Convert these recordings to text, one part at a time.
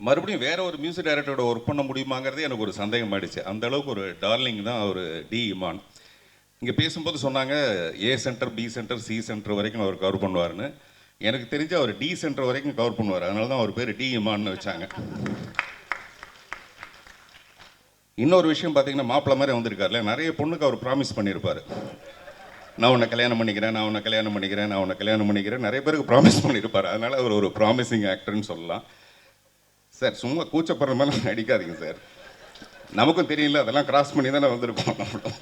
மறுபடியும் வேற ஒரு மியூசிக் டைரக்டரோட ஒர்க் பண்ண முடியுமாங்கிறதே எனக்கு ஒரு சந்தேகம் ஆயிடுச்சு. அந்த அளவுக்கு ஒரு டார்லிங் தான் அவர் டி இமான். இங்கே பேசும்போது சொன்னாங்க A centre, B centre, C centre வரைக்கும் அவர் கவர் பண்ணுவார்னு. எனக்கு தெரிஞ்சு அவர் டி சென்டர் வரைக்கும் கவர் பண்ணுவார். அதனால தான் அவர் பேர் டி இமான்னு வச்சாங்க. இன்னொரு விஷயம் பார்த்தீங்கன்னா, மாப்பிள்ளை மாதிரி வந்திருக்காருல, நிறைய பொண்ணுக்கு அவர் ப்ராமிஸ் பண்ணியிருப்பார். நான் உன்னை கல்யாணம் பண்ணிக்கிறேன், நான் உன்னை கல்யாணம் பண்ணிக்கிறேன், நான் உன்னை கல்யாணம் பண்ணிக்கிறேன், நிறைய பேருக்கு ப்ராமிஸ் பண்ணியிருப்பார். அதனால் அவர் ஒரு ப்ராமிசிங் ஆக்டர்னு சொல்லலாம். சார் சும்மா கூச்சப்படுற மாதிரி நடிக்காதீங்க சார். நமக்கும் தெரியல, அதெல்லாம் கிராஸ் பண்ணி தானே வந்திருக்கோம் நம்மளும்.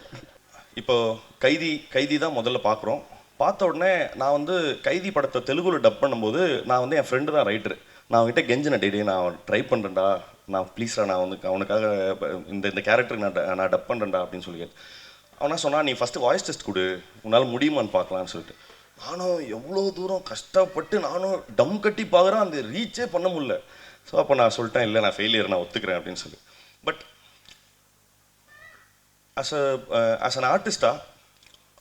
இப்போ கைதி தான் முதல்ல பார்க்குறோம். பார்த்த உடனே நான் வந்து கைதி படத்தை தெலுங்குல டப் பண்ணும்போது நான் வந்து என் ஃப்ரெண்டு தான் ரைட்டரு. நான் அவங்ககிட்ட கெஞ்சினேன், டெய்லி நான் ட்ரை பண்ணுறேன்டா, நான் ப்ளீஸ்டா நான் வந்து அவனுக்காக இந்த கேரக்டருக்கு நான் டப் பண்ணுறேன்டா அப்படின்னு சொல்லி. அவனா சொன்னான், நீ ஃபஸ்ட்டு வாய்ஸ் டெஸ்ட் கொடு, உன்னால் முடியுமான்னு பார்க்கலான்னு சொல்லிட்டு. நானும் எவ்வளோ தூரம் கஷ்டப்பட்டு நானும் டம் கட்டி பார்க்குறேன், அந்த ரீச்சே பண்ண முடியல. ஸோ அப்போ நான் சொல்லிட்டேன், இல்லை நான் ஃபெயிலியர், நான் ஒத்துக்கிறேன் அப்படின்னு சொல்லி. பட் ஆஸ் அன் ஆர்டிஸ்டாக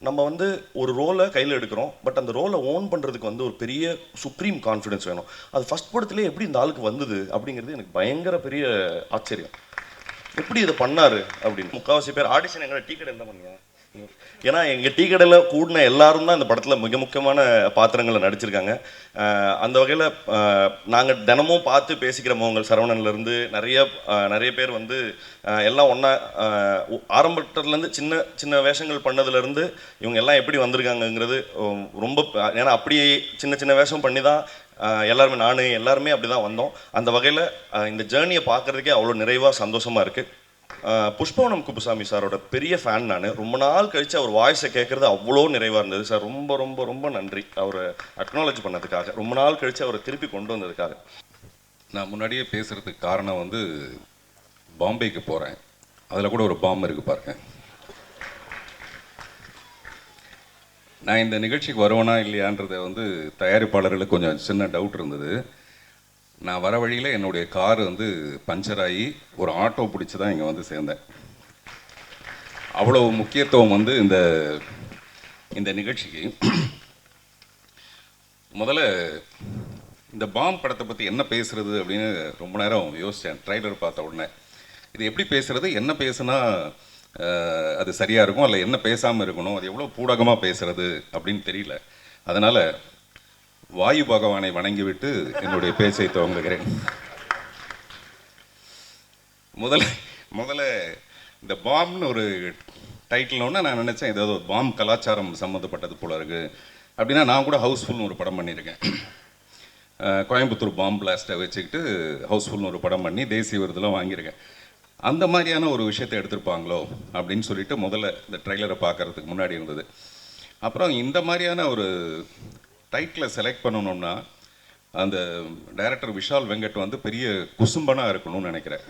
நம்ம வந்து ஒரு ரோலை கையில் எடுக்கிறோம். பட் அந்த ரோலை ஓன் பண்ணுறதுக்கு வந்து ஒரு பெரிய சுப்ரீம் கான்ஃபிடென்ஸ் வேணும். அது ஃபஸ்ட் படத்துலேயே எப்படி இந்த ஆளுக்கு வந்தது அப்படிங்கிறது எனக்கு பயங்கர பெரிய ஆச்சரியம். எப்படி இதை பண்ணார் அப்படின்னு. முக்கால்வாசி பேர் ஆடிஷன் எங்களை டீ கடை தான் பண்ணியா, ஏன்னா எங்கள் டீ கடையில் கூடின எல்லாரும் தான் இந்த படத்தில் மிக முக்கியமான பாத்திரங்களை நடிச்சிருக்காங்க. அந்த வகையில் நாங்கள் தினமும் பார்த்து பேசிக்கிறவங்க சரவணன்லேருந்து நிறைய பேர் வந்து எல்லாம் ஒன்றா ஆரம்பத்துலேருந்து சின்ன சின்ன வேஷங்கள் பண்ணதுலேருந்து இவங்க எல்லாம் எப்படி வந்திருக்காங்கங்கிறது ரொம்ப, ஏன்னா அப்படியே சின்ன சின்ன வேஷம் பண்ணி தான் எல்லாருமே அப்படி தான் வந்தோம். அந்த வகையில் இந்த ஜேர்னியை பார்க்குறதுக்கே அவ்வளோ நிறைவாக சந்தோஷமாக இருக்குது. புஷ்பவனம் குப்புசாமி சாரோட பெரிய ஃபேன் நான். ரொம்ப நாள் கழித்து அவர் வாய்ஸை கேட்குறது அவ்வளோ நிறைவாக இருந்தது சார். ரொம்ப ரொம்ப ரொம்ப நன்றி அவரை அக்னாலேஜ் பண்ணதுக்காக, ரொம்ப நாள் கழித்து அவரை திருப்பி கொண்டு வந்ததுக்காக. நான் முன்னாடியே பேசுகிறதுக்கு காரணம் வந்து பாம்பேக்கு போகிறேன். அதில் கூட ஒரு பாம்பு இருக்குது பாருங்க. நான் இந்த நிகழ்ச்சிக்கு வருவேனா இல்லையான்றதை வந்து தயாரிப்பாளர்களுக்கு கொஞ்சம் சின்ன டவுட் இருந்தது. நான் வர வழியில் என்னுடைய கார் வந்து பஞ்சர் ஆகி ஒரு ஆட்டோ பிடிச்சி தான் இங்கே வந்து சேர்ந்தேன். அவ்வளோ முக்கியத்துவம் வந்து இந்த நிகழ்ச்சிக்கு. முதல்ல இந்த பாம் படத்தை பற்றி என்ன பேசுகிறது அப்படின்னு ரொம்ப நேரம் யோசித்தேன். ட்ரைலர் பார்த்த உடனே இது எப்படி பேசுகிறது, என்ன பேசுனா அது சரியாக இருக்கும், அல்ல என்ன பேசாமல் இருக்கணும், அது எவ்வளோ பூடகமாக பேசுகிறது அப்படின்னு தெரியல. அதனால் வாயு பகவானை வணங்கிவிட்டு என்னுடைய பேச்சை துவங்குகிறேன். முதல்ல இந்த பாம்னு ஒரு டைட்டில்னோன்னா நான் நினச்சேன் ஏதாவது ஒரு பாம் கலாச்சாரம் சம்மந்தப்பட்டது போல இருக்குது அப்படின்னா. நான் கூட ஹவுஸ்ஃபுல்னு ஒரு படம் பண்ணியிருக்கேன். கோயம்புத்தூர் பாம் பிளாஸ்ட்டை வச்சுக்கிட்டு ஹவுஸ்ஃபுல்னு ஒரு படம் பண்ணி தேசிய விருதெல்லாம் வாங்கியிருக்கேன். அந்த மாதிரியான ஒரு விஷயத்தை எடுத்திருப்பாங்களோ அப்படின்னு சொல்லிட்டு முதல்ல இந்த ட்ரெய்லரை பார்க்குறதுக்கு முன்னாடி இருந்தது. அப்புறம் இந்த மாதிரியான ஒரு டைட்டிலை செலக்ட் பண்ணணும்னா அந்த டைரக்டர் விஷால் வெங்கட் வந்து பெரிய குசும்பனாக இருக்கணும்னு நினைக்கிறேன்.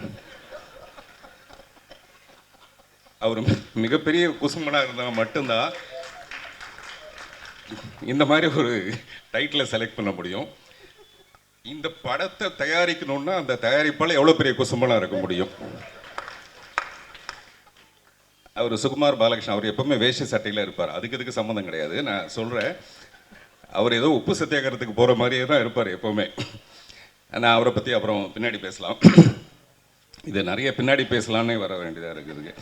அவர் மிகப்பெரிய குசும்பனாக இருந்தால் மட்டும்தான் இந்த மாதிரி ஒரு டைட்டிலை செலக்ட் பண்ண முடியும். இந்த படத்தை தயாரிக்கணும்னா அந்த தயாரிப்பால் எவ்வளோ பெரிய குசும்பனாக இருக்க முடியும். அவர் சுகுமார் பாலகிருஷ்ணன், அவர் எப்பவுமே வேஷ்டி சட்டையில் இருப்பார். அதுக்கு சம்மந்தம் கிடையாது. நான் சொல்கிறேன், அவர் ஏதோ உப்பு சத்தியாகிறதுக்கு போகிற மாதிரியே தான் இருப்பார் எப்போவுமே. நான் அவரை பற்றி அப்புறம் பின்னாடி பேசலாம். இது நிறைய பின்னாடி பேசலான்னே வர வேண்டியதாக இருக்குதுங்க.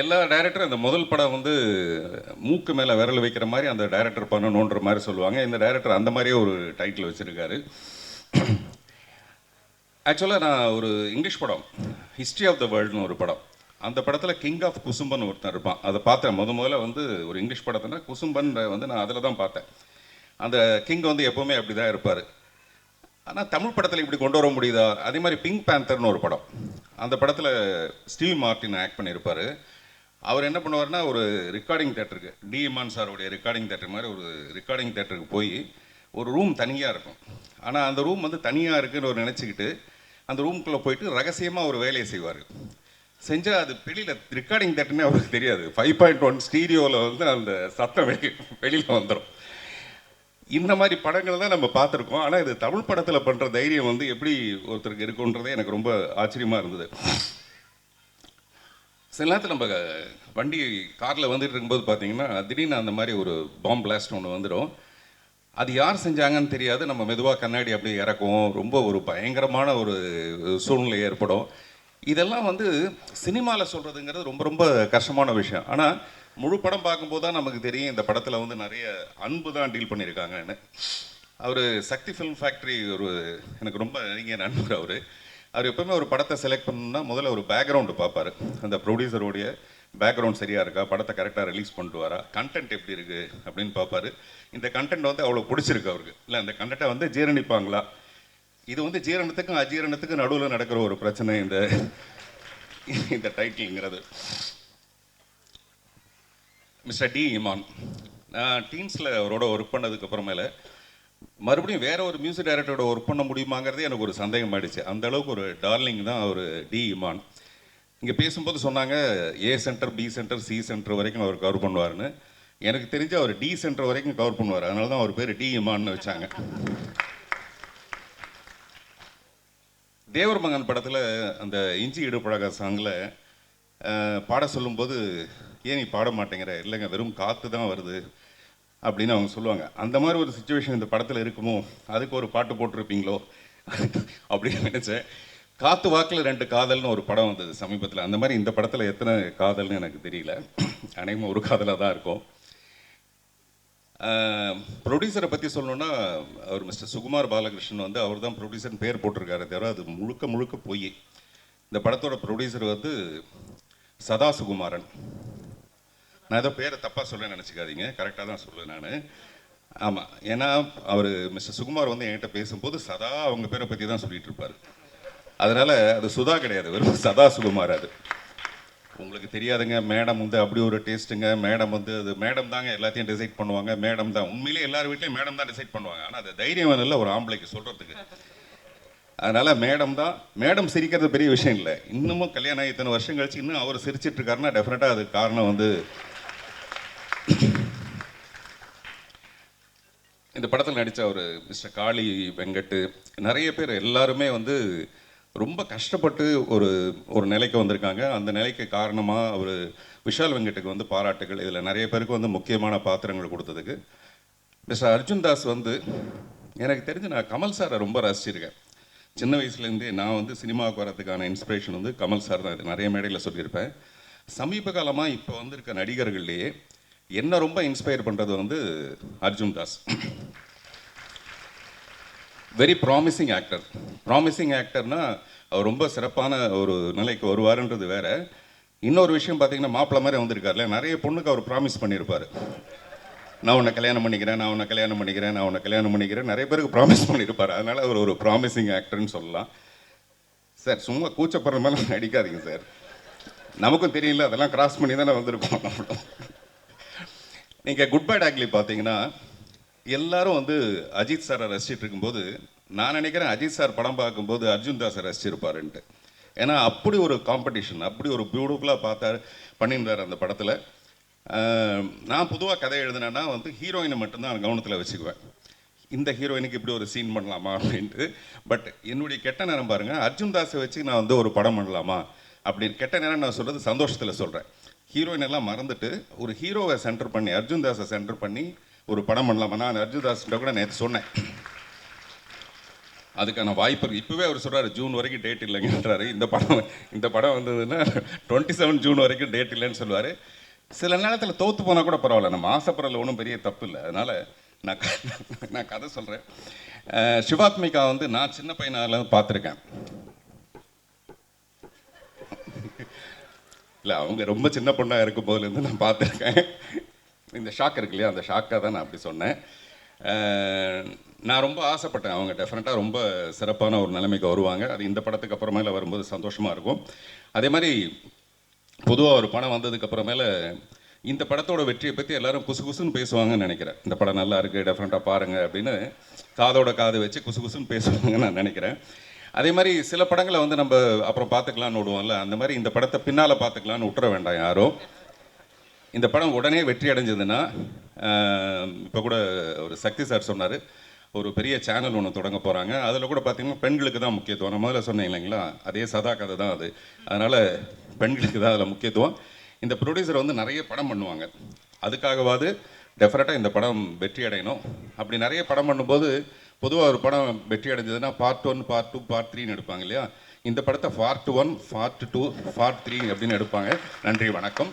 எல்லா டைரக்டரும் அந்த முதல் படம் வந்து மூக்கு மேலே விரல் வைக்கிற மாதிரி அந்த டைரக்டர் பண்ணணுன்ற மாதிரி சொல்லுவாங்க. இந்த டைரக்டர் அந்த மாதிரியே ஒரு டைட்டில் வச்சுருக்காரு. ஆக்சுவலாக நான் ஒரு இங்கிலீஷ் படம் ஹிஸ்ட்ரி ஆஃப் த வேர்ல்டுன்னு ஒரு படம், அந்த படத்தில் கிங் ஆஃப் குசும்பன் ஒருத்தன் இருப்பான். அதை பார்த்தேன் முதல்ல வந்து ஒரு இங்கிலீஷ் படத்தில் குசும்பன் வந்து நான் அதில் தான் பார்த்தேன். அந்த கிங் வந்து எப்போவுமே அப்படி தான் இருப்பார். ஆனால் தமிழ் படத்தில் இப்படி கொண்டு வர முடியுதா? அதே மாதிரி பிங்க் பேந்தர்னு ஒரு படம், அந்த படத்தில் ஸ்டீவ் மார்ட்டின் ஆக்ட் பண்ணியிருப்பார். அவர் என்ன பண்ணுவார்னா, ஒரு ரெக்கார்டிங் தேட்டருக்கு, டி இமான் சாருடைய ரெக்கார்டிங் தேட்டர் மாதிரி ஒரு ரெக்கார்டிங் தேட்டருக்கு போய் ஒரு ரூம் தனியாக இருக்கும். ஆனால் அந்த ரூம் வந்து தனியாக இருக்குன்னு ஒரு நினச்சிக்கிட்டு அந்த ரூம்குள்ளே போயிட்டு ரகசியமாக ஒரு வேலையை செய்வார். செஞ்சால் அது வெளியில் ரெக்கார்டிங் தேட்டர்னே அவருக்கு தெரியாது. 5.1 ஸ்டீரியோவில் வந்து அந்த சத்தம் வெளியில் வந்துடும். இந்த மாதிரி படங்கள் தான் நம்ம பார்த்துருக்கோம். ஆனால் இது தமிழ் படத்தில் பண்ணுற தைரியம் வந்து எப்படி ஒருத்தருக்கு இருக்குன்றதே எனக்கு ரொம்ப ஆச்சரியமாக இருந்தது. சில நேரத்தில் நம்ம வண்டி காரில் வந்துட்டு இருக்கும்போது பார்த்தீங்கன்னா திடீர்னு அந்த மாதிரி ஒரு பாம் பிளாஸ்ட் ஒன்று வந்துடும். அது யார் செஞ்சாங்கன்னு தெரியாது. நம்ம மெதுவாக கண்ணாடி அப்படியே இறக்குவோம். ரொம்ப ஒரு பயங்கரமான ஒரு சூழ்நிலை ஏற்படும். இதெல்லாம் வந்து சினிமாவில் சொல்கிறதுங்கிறது ரொம்ப ரொம்ப கஷ்டமான விஷயம். ஆனால் முழு படம் பார்க்கும்போது தான் நமக்கு தெரியும் இந்த படத்தில் வந்து நிறைய அன்பு தான் டீல் பண்ணியிருக்காங்கன்னு. அவர் சக்தி ஃபிலிம் ஃபேக்ட்ரி ஒரு எனக்கு ரொம்ப நெருங்கிய நண்பர். அவர் எப்பவுமே ஒரு படத்தை செலக்ட் பண்ணணும்னா முதல்ல ஒரு பேக்ரவுண்டு பார்ப்பார். அந்த ப்ரொடியூசருடைய பேக்ரவுண்ட் சரியாக இருக்கா, படத்தை கரெக்டாக ரிலீஸ் பண்ணிட்டு வரா, கண்டென்ட் எப்படி இருக்குது அப்படின்னு பார்ப்பாரு. இந்த கண்டென்ட் வந்து அவ்வளோ பிடிச்சிருக்கு அவருக்கு, இல்லை அந்த கண்டென்ட்டை வந்து ஜீரணிப்பாங்களா. இது வந்து ஜீரணத்துக்கும் அஜீரணத்துக்கும் நடுவில் நடக்கிற ஒரு பிரச்சனை இந்த டைட்டில்ங்கிறது. மிஸ்டர் டி இமான், நான் டீன்ஸில் அவரோட ஒர்க் பண்ணதுக்கு அப்புறமேல மறுபடியும் வேற ஒரு மியூசிக் டைரக்டரோட ஒர்க் பண்ண முடியுமாங்கிறதே எனக்கு ஒரு சந்தேகம் ஆயிடுச்சு. அந்த அளவுக்கு ஒரு டார்லிங் தான் அவர் டி இமான். இங்கே பேசும்போது சொன்னாங்க A centre, B centre, C centre வரைக்கும் அவர் கவர் பண்ணுவார்னு. எனக்கு தெரிஞ்சு அவர் டி சென்டர் வரைக்கும் கவர் பண்ணுவார். அதனால தான் அவர் பேர் டி இமான்னு வச்சாங்க. தேவர் மகன் படத்தில் அந்த இஞ்சி இடுப்பழக சாங்கில் பாட சொல்லும்போது ஏன் நீ பாட மாட்டேங்கிற, இல்லைங்க வெறும் காற்று தான் வருது அப்படின்னு அவங்க சொல்லுவாங்க. அந்த மாதிரி ஒரு சுச்சுவேஷன் இந்த படத்தில் இருக்குமோ, அதுக்கு ஒரு பாட்டு போட்டிருப்பீங்களோ அப்படின்னு நினச்சேன். காத்து வாக்கில் 2 காதல்னு ஒரு படம் வந்தது சமீபத்தில். அந்த மாதிரி இந்த படத்தில் எத்தனை காதல்னு எனக்கு தெரியல. அனைவரும் ஒரு காதலாக தான் இருக்கும். ப்ரொடியூசரை பற்றி சொல்லணுன்னா அவர் மிஸ்டர் சுகுமார் பாலகிருஷ்ணன் வந்து அவர் தான் ப்ரொடியூசர்னு பேர் போட்டிருக்காரு தவிர அது முழுக்க முழுக்க போய். இந்த படத்தோட ப்ரொடியூசர் வந்து சதா சுகுமாரன். நான் ஏதோ பேரை தப்பாக சொல்ல நினச்சிக்காதீங்க, கரெக்டாக தான் சொல்லுவேன் நான். ஆமாம், ஏன்னா அவர் மிஸ்டர் சுகுமார் வந்து என்கிட்ட பேசும்போது சதா அவங்க பேரை பற்றி தான் சொல்லிட்டு இருப்பார். அதனால் அது சுதா கிடையாது, வெறும் சதா சுகுமார். அது உங்களுக்கு தெரியாதுங்க. மேடம் வந்து அப்படி ஒரு டேஸ்ட்டுங்க. மேடம் வந்து அது மேடம் தாங்க எல்லாத்தையும் டிசைட் பண்ணுவாங்க. மேடம் தான் உண்மையிலேயே எல்லார் வீட்லையும் மேடம் தான் டிசைட் பண்ணுவாங்க. ஆனால் அது தைரியம் இல்லை ஒரு ஆம்பளைக்கு சொல்கிறதுக்கு. அதனால் மேடம் தான். மேடம் சிரிக்கிறது பெரிய விஷயம் இல்லை. இன்னமும் கல்யாணம் ஆகி இத்தனை வருஷம் கழிச்சு இன்னும் அவர் சிரிச்சிட்டு இருக்காருன்னா டெஃபினட்டாக அதுக்கு காரணம் வந்து இந்த படத்தில் நடித்த ஒரு மிஸ்டர் காளி வெங்கட்டு, நிறைய பேர் எல்லாருமே வந்து ரொம்ப கஷ்டப்பட்டு ஒரு நிலைக்கு வந்திருக்காங்க. அந்த நிலைக்கு காரணமாக அவர் விஷால் வெங்கட்டுக்கு வந்து பாராட்டுகள். இதில் நிறைய பேருக்கு வந்து முக்கியமான பாத்திரங்கள் கொடுத்ததுக்கு. மிஸ்டர் அர்ஜுன் தாஸ் வந்து எனக்கு தெரிஞ்சு நான் கமல் சாரை ரொம்ப ரசிச்சிருக்கேன். சின்ன வயசுலேருந்தே நான் வந்து சினிமாவுக்கு வரதுக்கான இன்ஸ்பிரேஷன் வந்து கமல் சார் தான். இது நிறைய மேடையில் சொல்லியிருப்பேன். சமீப காலமாக இப்போ வந்திருக்க நடிகர்கள்லேயே என்ன ரொம்ப இன்ஸ்பயர் பண்ணுறது வந்து Arjun Das. Very promising actor. Promising ஆக்டர்னா அவர் ரொம்ப சிறப்பான ஒரு நிலைக்கு வருவாருன்றது வேற. இன்னொரு விஷயம் பார்த்தீங்கன்னா மாப்பிள்ளை மாதிரி வந்திருக்காருல, நிறைய பொண்ணுக்கு அவர் ப்ராமிஸ் பண்ணியிருப்பார். நான் உன்னை கல்யாணம் பண்ணிக்கிறேன், நான் உன்னை கல்யாணம் பண்ணிக்கிறேன், நான் உன்னை கல்யாணம் பண்ணிக்கிறேன், நிறைய பேருக்கு ப்ராமிஸ் பண்ணியிருப்பார். அதனால் அவர் ஒரு ப்ராமிசிங் ஆக்டர்னு சொல்லலாம். சார் சும்மா கூச்சப்படுற மாதிரி நடிக்காதீங்க சார். நமக்கும் தெரியல, அதெல்லாம் கிராஸ் பண்ணி தானே வந்திருக்கோம் நம்மளும். நீங்கள் குட் பை டாக்லி பார்த்தீங்கன்னா எல்லாரும் வந்து அஜித் சாரை ரசிச்சிட்டு இருக்கும்போது நான் நினைக்கிறேன் அஜித் சார் படம் பார்க்கும்போது அர்ஜுன் தாஸை ரசிச்சிருப்பாருன்ட்டு. ஏன்னா அப்படி ஒரு காம்படிஷன், அப்படி ஒரு பியூட்டிஃபுல்லாக பண்ணியிருந்தார் அந்த படத்தில். நான் பொதுவாக கதை எழுதினேன்னா வந்து ஹீரோயினை மட்டும்தான் கவனத்தில் வச்சுக்குவேன். இந்த ஹீரோயினுக்கு இப்படி ஒரு சீன் பண்ணலாமா அப்படின்ட்டு. பட் என்னுடைய கெட்ட நேரம் பாருங்கள், அர்ஜுன் தாஸை வச்சு நான் வந்து ஒரு படம் பண்ணலாமா அப்படின்னு. கெட்ட நேரம் நான் சொல்கிறது சந்தோஷத்தில் சொல்கிறேன். ஹீரோயின் எல்லாம் மறந்துட்டு ஒரு ஹீரோவை சென்டர் பண்ணி அர்ஜுன் தாஸை சென்டர் பண்ணி ஒரு படம் பண்ணலாமா. நான் அர்ஜுன் தாஸ்கிட்ட கூட நேற்று சொன்னேன் அதுக்கான வாய்ப்பு இருக்குது. இப்போவே அவர் சொல்கிறார் ஜூன் வரைக்கும் டேட் இல்லைங்கன்றாரு. இந்த படம் வந்ததுன்னா 27 ஜூன் வரைக்கும் டேட் இல்லைன்னு சொல்லுவார். சில நேரத்தில் தோற்று போனால் கூட பரவாயில்ல, நம்ம ஆசைப்படுறதுல ஒன்றும் பெரிய தப்பு இல்லை. அதனால் நான் கதை சொல்கிறேன். சிவாத்மிகா வந்து நான் சின்ன பையனால பார்த்துருக்கேன். இல்லை, அவங்க ரொம்ப சின்ன பொண்ணாக இருக்கும் போதுலேருந்து நான் பார்த்துருக்கேன். இந்த ஷாக் இருக்கு இல்லையா, அந்த ஷாக்காக தான் நான் அப்படி சொன்னேன். நான் ரொம்ப ஆசைப்பட்டேன் அவங்க டெஃபினட்டாக ரொம்ப சிறப்பான ஒரு நிலைமைக்கு வருவாங்க. அது இந்த படத்துக்கு அப்புறமேல வரும்போது சந்தோஷமாக இருக்கும். அதே மாதிரி பொதுவாக ஒரு படம் வந்ததுக்கு அப்புறமேல இந்த படத்தோட வெற்றியை பற்றி எல்லாரும் குசு குசுன்னு பேசுவாங்கன்னு நினைக்கிறேன். இந்த படம் நல்லா இருக்குது, டெஃபினட்டாக பாருங்கள் அப்படின்னு காதோட காது வச்சு குசு குசுன்னு பேசுவாங்கன்னு நான் நினைக்கிறேன். அதே மாதிரி சில படங்களை வந்து நம்ம அப்புறம் பார்த்துக்கலான்னு விடுவோம்ல, அந்த மாதிரி இந்த படத்தை பின்னால் பார்த்துக்கலான்னு விட்டுற வேண்டாம் யாரும். இந்த படம் உடனே வெற்றி அடைஞ்சதுன்னா, இப்போ கூட ஒரு சக்தி சார் சொன்னார் ஒரு பெரிய சேனல் ஒன்று தொடங்க போகிறாங்க. அதில் கூட பார்த்திங்கன்னா பெண்களுக்கு தான் முக்கியத்துவம். நான் முதல்ல சொன்னேன் இல்லைங்களா, அதே சதா கதை தான் அது. அதனால் பெண்களுக்கு தான் அதில் முக்கியத்துவம். இந்த ப்ரொடியூசர் வந்து நிறைய படம் பண்ணுவாங்க. அதுக்காகவாது டெஃபினட்டாக இந்த படம் வெற்றி அடையணும். அப்படி நிறைய படம் பண்ணும்போது பொதுவாக ஒரு படம் வெற்றி அடைஞ்சதுன்னா பார்ட் 1, பார்ட் 2, பார்ட் 3ன்னு எடுப்பாங்க இல்லையா? இந்த படத்தை பார்ட் 1, பார்ட் 2, பார்ட் 3 அப்படின்னு எடுப்பாங்க. நன்றி, வணக்கம்.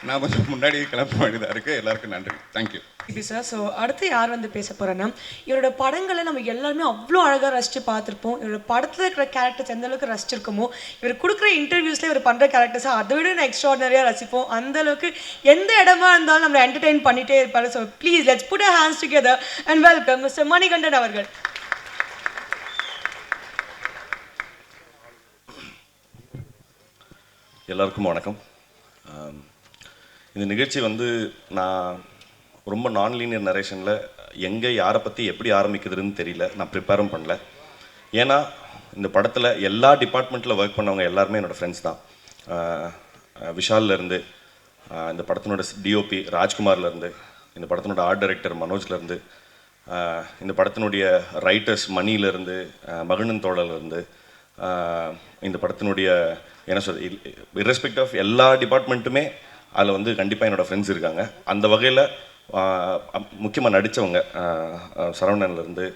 நான் கொஞ்சம் முன்னாடி கிளம்ப வேண்டியதாக இருக்குது. எல்லாருக்கும் நன்றி. தேங்க்யூ. இது சார். ஸோ அடுத்து யார் வந்து பேச போகிறேன்னா, இவரோட படங்களை நம்ம எல்லாருமே அவ்வளோ அழகாக ரசித்து பார்த்துருப்போம். இவரோட படத்தில் இருக்கிற கேரக்டர்ஸ் எந்த அளவுக்கு ரசிச்சிருக்கோமோ, இவர் கொடுக்குற இன்டர்வியூஸில் இவர் பண்ணுற கேரக்டர்ஸை அதை விட நான் எக்ஸ்ட்ராடனரியாக ரசிப்போம். அந்த அளவுக்கு எந்த இடமா இருந்தாலும் நம்மளை என்டர்டெயின் பண்ணிகிட்டே இருப்பார். So please let's put our hands together and welcome mister Manikandan அவர்கள். எல்லாருக்கும் வணக்கம். இந்த நிகழ்ச்சி வந்து நான் ரொம்ப நான்லீனியர் நரேஷனில் எங்கே யாரை பற்றி எப்படி ஆரம்பிக்குதுன்னு தெரியல. நான் ப்ரிப்பேரும் பண்ணல. ஏன்னா இந்த படத்தில் எல்லா டிபார்ட்மெண்ட்டில் ஒர்க் பண்ணவங்க எல்லாருமே என்னோடய ஃப்ரெண்ட்ஸ் தான். விஷால்லேருந்து, இந்த படத்தினோட டிஓபி ராஜ்குமார்லேருந்து, இந்த படத்தினோட ஆர்ட் டைரக்டர் மனோஜ்லேருந்து, இந்த படத்தினுடைய ரைட்டர்ஸ் மணியிலேருந்து, மகிழன் தோழர்லேருந்து, இந்த படத்தினுடைய என்ன சொல் இர்ரெஸ்பெக்ட் ஆஃப் எல்லா டிபார்ட்மெண்ட்டுமே அதில் வந்து கண்டிப்பாக என்னோடய ஃப்ரெண்ட்ஸ் இருக்காங்க. அந்த வகையில் முக்கியமாக நடித்தவங்க சரவணன்லேருந்து,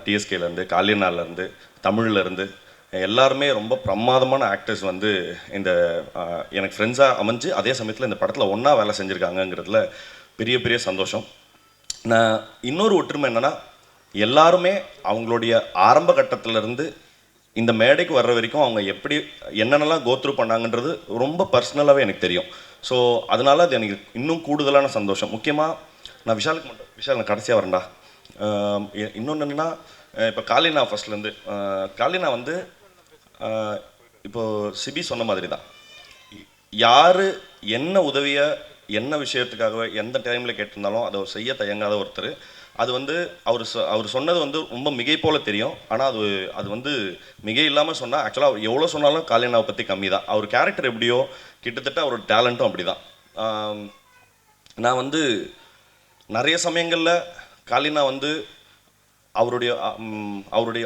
டிஎஸ்கேலேருந்து, காளியனாலேருந்து, தமிழ்லேருந்து எல்லாருமே ரொம்ப பிரமாதமான ஆக்டர்ஸ் வந்து இந்த எனக்கு ஃப்ரெண்ட்ஸாக அமைஞ்சு அதே சமயத்தில் இந்த படத்தில் ஒன்றா வேலை செஞ்சுருக்காங்கங்கிறதுல பெரிய பெரிய சந்தோஷம். நான் இன்னொரு ஒற்றுமை என்னென்னா, எல்லாருமே அவங்களுடைய ஆரம்ப கட்டத்திலேருந்து இந்த மேடைக்கு வர்ற வரைக்கும் அவங்க எப்படி என்னென்னலாம் கோத்ரூ பண்ணாங்கன்றது ரொம்ப பர்சனலாகவே எனக்கு தெரியும். ஸோ அதனால அது எனக்கு இன்னும் கூடுதலான சந்தோஷம். முக்கியமாக நான் விஷால் நான் கடைசியாக வரேன்டா. இன்னொன்று என்னென்னா, இப்போ காளினா ஃபஸ்ட்லேருந்து காளினா வந்து இப்போது சிபி சொன்ன மாதிரி தான், யார் என்ன உதவியை என்ன விஷயத்துக்காகவே எந்த டைமில் கேட்டிருந்தாலும் அதை செய்ய தயங்காத ஒருத்தர். அது வந்து அவர் சொன்னது வந்து ரொம்ப மிகை போல் தெரியும். ஆனால் அது வந்து மிகை இல்லாமல் சொன்னால் ஆக்சுவலாக அவர் எவ்வளோ சொன்னாலும் காளியனாவை பற்றி கம்மி தான். அவர் கேரக்டர் எப்படியோ கிட்டத்தட்ட அவரோட டேலண்ட்டும் அப்படி தான். நான் வந்து நிறைய சமயங்களில் காளினா வந்து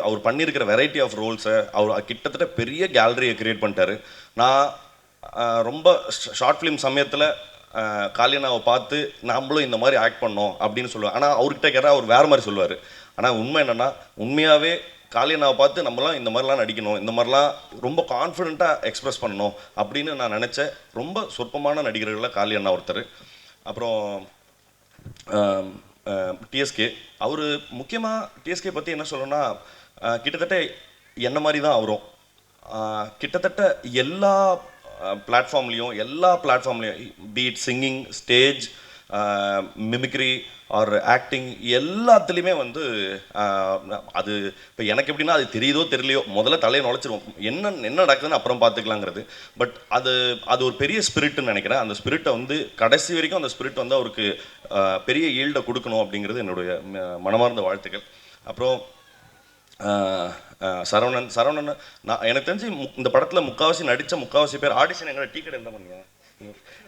அவர் பண்ணியிருக்கிற வெரைட்டி ஆஃப் ரோல்ஸை அவர் கிட்டத்தட்ட பெரிய கேலரியை க்ரியேட் பண்ணிட்டாரு. நான் ரொம்ப ஷார்ட் ஃபிலிம் சமயத்தில் காளியனாவை பார்த்து நம்மளும் இந்த மாதிரி ஆக்ட் பண்ணோம் அப்படின்னு சொல்லுவேன். ஆனால் அவர்கிட்ட கேட்டால் அவர் வேறு மாதிரி சொல்லுவார். ஆனால் உண்மை என்னென்னா, உண்மையாகவே காளியனாவை பார்த்து நம்மளாம் இந்த மாதிரிலாம் நடிக்கணும், இந்த மாதிரிலாம் ரொம்ப கான்ஃபிடெண்ட்டாக எக்ஸ்ப்ரெஸ் பண்ணணும் அப்படின்னு நான் நினச்சேன். ரொம்ப சொற்பமான நடிகர்களில் காளியண்ணா ஒருத்தர். அப்புறம் டிஎஸ்கே, அவர் முக்கியமாக டிஎஸ்கே பற்றி என்ன சொல்லணும்னா, கிட்டத்தட்ட என்ன மாதிரி தான் அவரும் கிட்டத்தட்ட எல்லா பிளாட்ஃபார்ம்லேயும் beat singing, stage, mimicry or acting எல்லாத்துலேயுமே வந்து அது இப்போ எனக்கு எப்படின்னா, அது தெரியுதோ தெரியலையோ முதல்ல தலையை நுழைச்சிருவோம், என்ன நடக்குதுன்னு அப்புறம் பார்த்துக்கலாங்கிறது. பட் அது ஒரு பெரிய ஸ்பிரிட்னு நினைக்கிறேன். அந்த ஸ்பிரிட்டை வந்து கடைசி வரைக்கும் அந்த ஸ்பிரிட் வந்து அவருக்கு பெரிய ஈல்டை கொடுக்கணும் அப்படிங்கிறது என்னுடைய மனமார்ந்த வாழ்த்துக்கள். அப்புறம் சரவணன் நான் எனக்கு தெரிஞ்சு இந்த படத்தில் முக்காவாசி பேர் ஆடிஷன் எங்களை டீ கடை என்ன பண்ணீங்க?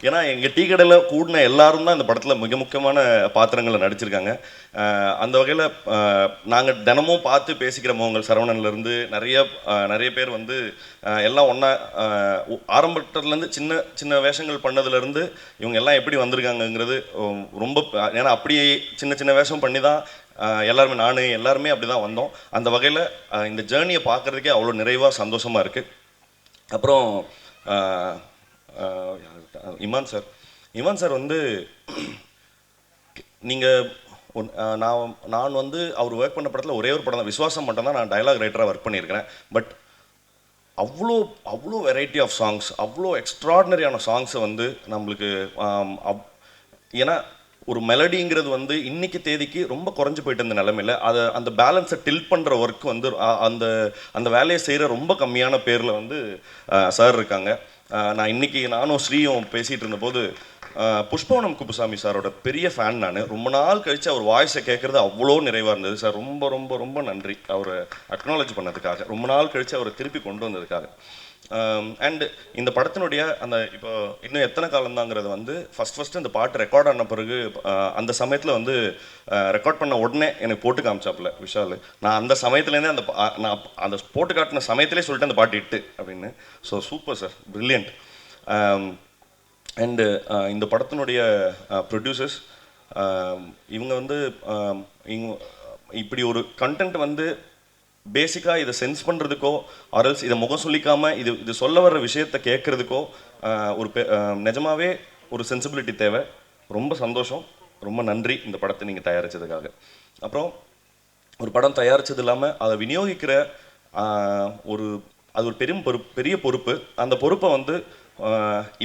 ஏன்னா எங்கள் டீ கடையில் கூடின எல்லாரும் தான் இந்த படத்தில் மிக முக்கியமான பாத்திரங்களை நடிச்சிருக்காங்க. அந்த வகையில் நாங்கள் தினமும் பார்த்து பேசிக்கிற முகங்கள் சரவணன்லேருந்து நிறைய பேர் வந்து எல்லாம் ஒன்றா ஆரம்பத்துலேருந்து சின்ன வேஷங்கள் பண்ணதுலேருந்து இவங்க எல்லாம் எப்படி வந்திருக்காங்கங்கிறது ரொம்ப, ஏன்னா அப்படியே சின்ன வேஷம் பண்ணி தான் எல்லாருமே எல்லாருமே அப்படி தான் வந்தோம். அந்த வகையில் இந்த ஜேர்னியை பார்க்குறதுக்கே அவ்வளோ நிறைவாக சந்தோஷமாக இருக்குது. அப்புறம் இமான் சார் வந்து நீங்கள் நான் வந்து அவர் ஒர்க் பண்ண படத்தில் ஒரே ஒரு படம் தான், விஸ்வாசம் மட்டும் தான் நான் டயலாக் ரைட்டராக ஒர்க் பண்ணியிருக்கிறேன். பட் அவ்வளோ வெரைட்டி ஆஃப் சாங்ஸ், அவ்வளோ எக்ஸ்ட்ராடினரியான சாங்ஸை வந்து நம்மளுக்கு ஏன்னா ஒரு மெலடிங்கிறது வந்து இன்னைக்கு தேதிக்கு ரொம்ப குறைஞ்சி போயிட்டு இருந்த நிலைமையில் அந்த பேலன்ஸை டில்ட் பண்ணுற ஒர்க் வந்து அந்த வேலையை செய்கிற ரொம்ப கம்மியான பேரில் வந்து சார் இருக்காங்க. நான் இன்னைக்கு நானும் ஸ்ரீயும் பேசிகிட்டு இருந்தபோது புஷ்பவனம் குப்புசாமி சாரோட பெரிய ஃபேன் நான். ரொம்ப நாள் கழித்து அவர் வாய்ஸை கேட்குறது அவ்வளோ நிறைவாக இருந்தது சார். ரொம்ப ரொம்ப ரொம்ப நன்றி அவரை அக்னாலேஜ் பண்ணதுக்காக, ரொம்ப நாள் கழித்து அவரை திருப்பி கொண்டு வந்ததுக்காக. அண்ட் இந்த படத்தினுடைய அந்த இப்போ இன்னும் எத்தனை காலம்தாங்கிறது வந்து ஃபஸ்ட்டு இந்த பாட்டு ரெக்கார்ட் ஆன பிறகு அந்த சமயத்தில் வந்து ரெக்கார்ட் பண்ண உடனே எனக்கு போட்டு காமிச்சாப்புல விஷால். நான் அந்த சமயத்துலேருந்தே நான் அந்த போட்டு காட்டின சமயத்திலே சொல்லிட்டு அந்த பாட்டு இட்டு அப்படின்னு. So super sir, brilliant. And இந்த படத்தினுடைய ப்ரொடியூசர்ஸ் இவங்க வந்து இப்படி ஒரு கண்டென்ட் வந்து பேசிக்காக இதை சென்ஸ் பண்ணுறதுக்கோ ஆர்எல்ஸ் இதை முகம் சொல்லிக்காமல் இது சொல்ல வர்ற விஷயத்தை கேட்குறதுக்கோ ஒரு நிஜமாவே ஒரு சென்சிபிலிட்டி தேவை. ரொம்ப சந்தோஷம், ரொம்ப நன்றி இந்த படத்தை நீங்கள் தயாரித்ததுக்காக. அப்புறம் ஒரு படம் தயாரித்தது இல்லாமல் அதை விநியோகிக்கிற அது ஒரு பெரிய பொறுப்பு. அந்த பொறுப்பை வந்து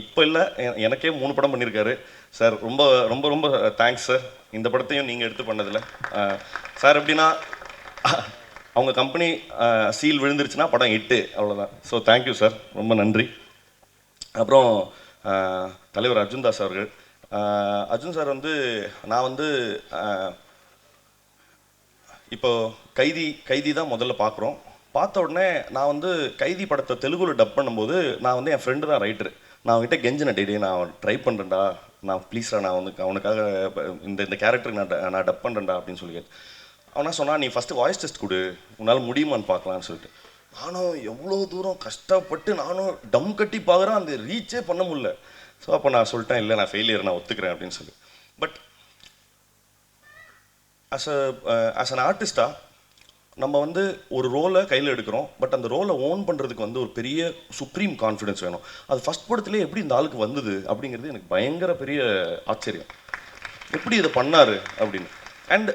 இப்போ இல்லை, எனக்கே 3 படம் பண்ணியிருக்காரு சார். ரொம்ப ரொம்ப ரொம்ப தேங்க்ஸ் சார். இந்த படத்தையும் நீங்கள் எடுத்து பண்ணதில்ல சார். எப்படின்னா அவங்க கம்பெனி சீல் விழுந்துருச்சுன்னா படம் 8 அவ்வளோதான். ஸோ தேங்க்யூ சார், ரொம்ப நன்றி. அப்புறம் தலைவர் அர்ஜுன் தாஸ் அவர்கள். அர்ஜுன் சார் வந்து நான் வந்து இப்போ கைதி தான் முதல்ல பார்க்குறோம். பார்த்த உடனே நான் வந்து கைதி படத்தை தெலுங்குல டப் பண்ணும்போது நான் வந்து என் ஃப்ரெண்டு தான் ரைட்டரு. நான் அவங்ககிட்ட கெஞ்சின டெய்லி நான் ட்ரை பண்ணுறேன்டா, நான் ப்ளீஸ்டா நான் வந்து அவனுக்காக இந்த கேரக்டருக்கு நான் டப் பண்ணுறேன்டா அப்படின்னு சொல்லி. அவனா சொன்னா நீ ஃபஸ்ட்டு வாய்ஸ் டெஸ்ட் கொடு, உன்னால் முடியுமான்னு பார்க்கலான்னு சொல்லிட்டு. நானும் எவ்வளோ தூரம் கஷ்டப்பட்டு நானும் டம் கட்டி பார்க்குறேன், அந்த ரீச்சே பண்ண முடியல. ஸோ அப்போ நான் சொல்லிட்டேன், இல்லை நான் ஃபெயிலியர், நான் ஒத்துக்கிறேன் அப்படின்னு சொல்லி. பட் ஆஸ் அன் ஆர்டிஸ்டாக நம்ம வந்து ஒரு ரோலை கையில் எடுக்கிறோம். பட் அந்த ரோலை ஓன் பண்ணுறதுக்கு வந்து ஒரு பெரிய சுப்ரீம் கான்ஃபிடென்ஸ் வேணும். அது ஃபஸ்ட் படத்துலேயே எப்படி இந்த ஆளுக்கு வந்தது அப்படிங்கிறது எனக்கு பயங்கர பெரிய ஆச்சரியம். எப்படி இதை பண்ணார் அப்படின்னு. அண்ட்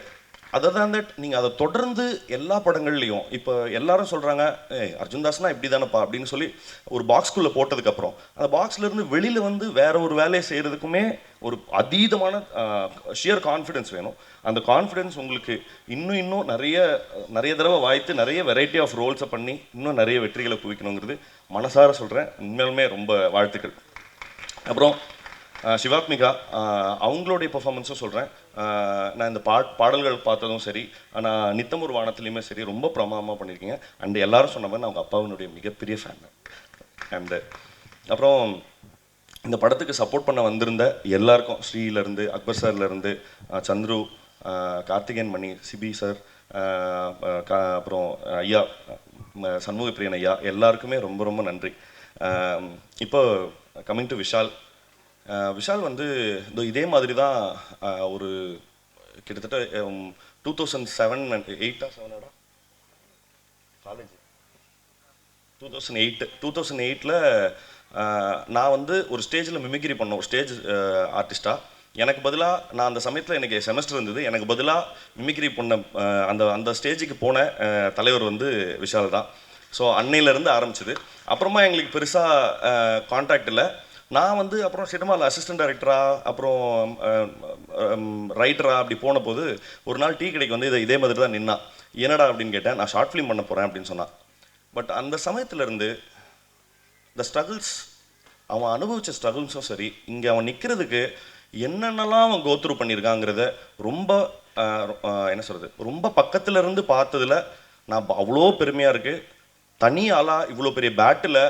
அதர் தேன் தட் நீங்கள் அதை தொடர்ந்து எல்லா படங்கள்லையும் இப்போ எல்லாரும் சொல்கிறாங்க அர்ஜுன் தாஸ்னா இப்படி தானேப்பா அப்படின்னு சொல்லி ஒரு பாக்ஸ்குள்ளே போட்டதுக்கப்புறம் அந்த பாக்ஸ்லேருந்து வெளியில் வந்து வேற ஒரு வேலையை செய்கிறதுக்குமே ஒரு அதீதமான ஷியர் கான்ஃபிடென்ஸ் வேணும். அந்த கான்ஃபிடென்ஸ் உங்களுக்கு இன்னும் நிறைய தடவை வாய்த்து நிறைய வெரைட்டி ஆஃப் ரோல்ஸை பண்ணி இன்னும் நிறைய வெற்றிகளை குவிக்கணுங்கிறது மனசார சொல்கிறேன். உண்மையிலுமே ரொம்ப வாழ்த்துக்கள். அப்புறம் சிவாத்மிகா அவங்களுடைய பெர்ஃபார்மன்ஸும் சொல்கிறேன். நான் இந்த பாடல்கள் பார்த்ததும் சரி, ஆனால் நித்தமொரு வானத்துலேயுமே சரி ரொம்ப பிரமாதமாக பண்ணியிருக்கீங்க. அண்ட் எல்லாரும் சொன்ன மாதிரி நான் அவங்க அப்பாவினுடைய மிகப்பெரிய ஃபேன். அண்டு அப்புறம் இந்த படத்துக்கு சப்போர்ட் பண்ண வந்திருந்த எல்லாருக்கும், ஸ்ரீலேருந்து அக்பர் சார்லேருந்து சந்துரு, கார்த்திகேயன் மணி, சிபி சார், அப்புறம் ஐயா சண்முக பிரியன் ஐயா, எல்லாருக்குமே ரொம்ப ரொம்ப நன்றி. இப்போ கம்மிங் டு விஷால் வந்து இதே மாதிரி தான் ஒரு கிட்டத்தட்ட 2007 and 8 காலேஜ் 2008 நான் வந்து ஒரு ஸ்டேஜில் மிமிக்ரி பண்ணோம், ஸ்டேஜ் ஆர்டிஸ்டாக. எனக்கு பதிலாக நான் அந்த சமயத்தில் எனக்கு செமஸ்டர் இருந்தது, எனக்கு பதிலாக மிமிக்ரி பண்ண அந்த ஸ்டேஜுக்கு போன தலைவர் வந்து விஷால் தான். ஸோ அன்னையிலேருந்து ஆரம்பிச்சிது. அப்புறமா எங்களுக்கு பெருசாக கான்டாக்ட் இல்லை. நான் வந்து அப்புறம் சினிமாவில் அசிஸ்டன்ட் டைரக்டராக அப்புறம் ரைட்டராக அப்படி போன போது ஒரு நாள் டீ கடைக்கு வந்து இதே மாதிரி தான் நின்னா. என்னடா அப்படின்னு கேட்டேன். நான் ஷார்ட் ஃபிலிம் பண்ண போகிறேன் அப்படின்னு சொன்னான். பட் அந்த சமயத்துலேருந்து இந்த ஸ்ட்ரகிள்ஸ், அவன் அனுபவித்த ஸ்ட்ரகிள்ஸும் சரி, இங்கே அவன் நிற்கிறதுக்கு என்னென்னலாம் அவன் கோத்ரூ பண்ணியிருக்காங்கிறத ரொம்ப என்ன சொல்கிறது, ரொம்ப பக்கத்துலேருந்து பார்த்ததில் நான் அவ்வளோ பெருமையாக இருக்குது. தனி ஆளாக இவ்வளோ பெரிய பேட்டில்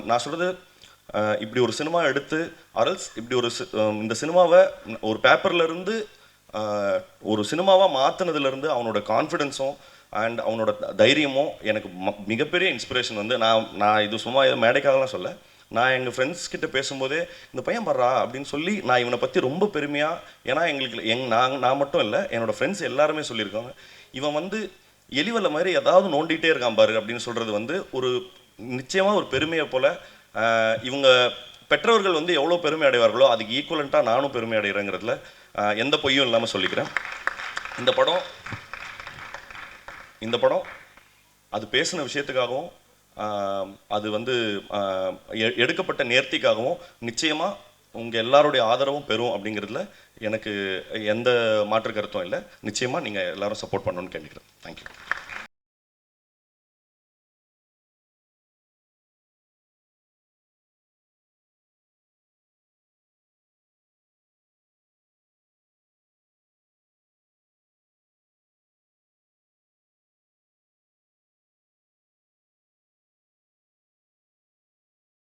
நான் சொல்கிறது, இப்படி ஒரு சினிமா எடுத்து அரல்ஸ் இப்படி இந்த சினிமாவை ஒரு பேப்பர்லேருந்து ஒரு சினிமாவாக மாற்றினதுலேருந்து அவனோட கான்ஃபிடென்ஸும் அண்ட் அவனோட தைரியமும் எனக்கு மிகப்பெரிய இன்ஸ்பிரேஷன். வந்து நான் இது சும்மா மேடைக்காகலாம் சொல்ல, நான் எங்கள் ஃப்ரெண்ட்ஸ் கிட்ட பேசும்போதே இந்த பையன் படுறா அப்படின்னு சொல்லி நான் இவனை பற்றி ரொம்ப பெருமையாக, ஏன்னா எங்களுக்கு நான் மட்டும் இல்லை, என்னோடய ஃப்ரெண்ட்ஸ் எல்லாருமே சொல்லியிருக்காங்க, இவன் வந்து எலிவல்ல மாதிரி ஏதாவது நோண்டிகிட்டே இருக்கான் பாரு அப்படின்னு சொல்கிறது வந்து ஒரு நிச்சயமாக ஒரு பெருமையை போல். இவங்க பெற்றவர்கள் வந்து எவ்வளோ பெருமை அடைவார்களோ அதுக்கு ஈக்குவலண்ட்டாக நானும் பெருமை அடைகிறேங்கிறதுல எந்த பொய்யும் இல்லாமல் சொல்லிக்கிறேன். இந்த படம் அது பேசின விஷயத்துக்காகவும் அது வந்து எடுக்கப்பட்ட நேர்த்திக்காகவும் நிச்சயமாக உங்கள் எல்லாருடைய ஆதரவும் பெறும் அப்படிங்கிறதுல எனக்கு எந்த மாற்று கருத்தும் இல்லை. நிச்சயமாக நீங்கள் எல்லாரும் சப்போர்ட் பண்ணணும்னு கேட்டுக்கிறேன். தேங்க்யூ.